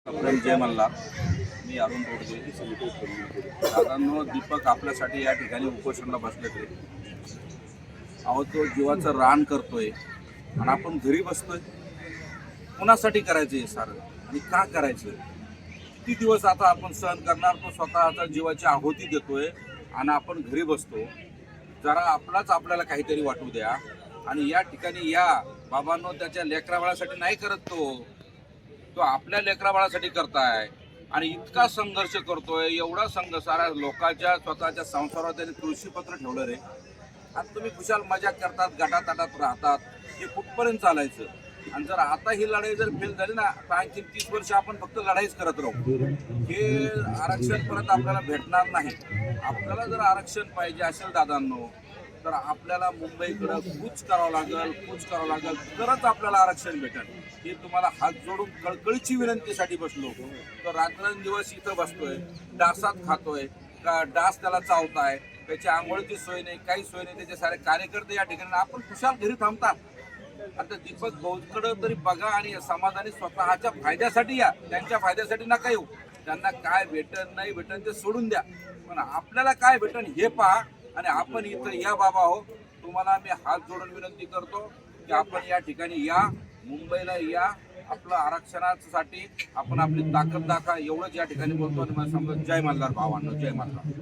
प्रेम जय मल्हार. मी अरुण रोडगे. दादांनो, दीपक आपल्यासाठी या ठिकाणी उपोषणाला बसले ते. अहो, तो जीवाचं रान करतोय आणि आपण घरी बसतोय. कुणासाठी करायचं हे सारं आणि का करायचं? किती दिवस आता आपण सहन करणार? तो स्वतःचा जीवाची आहुती देतोय आणि आपण घरी बसतो. जरा आपल्याला काहीतरी वाटू द्या. आणि या ठिकाणी या बाबांनो, त्याच्या लेकराबाळासाठी नाही करत तो आपल्या लेकराबाळासाठी करताय आणि इतका संघर्ष करतोय. एवढा साऱ्या लोकांच्या स्वतःच्या संसारावर त्याने तुळशीपत्र ठेवलं रे. आता तुम्ही खुशाल मजा करतात, गटातटात राहतात. हे कुठपर्यंत चालायचं? आणि जर आता ही लढाई जर फेल झाली ना, तर आणखी 30 वर्ष आपण फक्त लढाईच करत राहू. हे आरक्षण परत आपल्याला भेटणार नाही. आपल्याला जर आरक्षण पाहिजे असेल दादांनो, तर आपल्याला मुंबईकडं कूच करावं लागेल तरच आपल्याला आरक्षण भेटेल. हे तुम्हाला हात जोडून कळकळीची विनंतीसाठी बसलो. तर रात्रंदिवस इथं बसतोय, डासात खातोय, का डास त्याला चावताय, त्याची आंघोळीची सोय नाही, काही सोय नाही. त्याचे सारे कार्यकर्ते या ठिकाणी आपण खुशाल घरी थांबतात. आता दीपक भाऊकडं तरी बघा आणि समाजाने स्वतःच्या फायद्यासाठी या, त्यांच्या फायद्यासाठी नका येऊ. त्यांना काय भेटन नाही भेटन ते सोडून द्या, पण आपल्याला काय भेटन हे पहा. आणि आपण इथं या बाबा हो, तुम्हाला मी हात जोडून विनंती करतो की आपण या ठिकाणी या, मुंबईला या. आपलं आरक्षणासाठी आपण आपली ताकद दाखवा. एवढंच या ठिकाणी बोलतो आणि मला सांगतो, जय मल्हार भावांनो, जय मल्हार.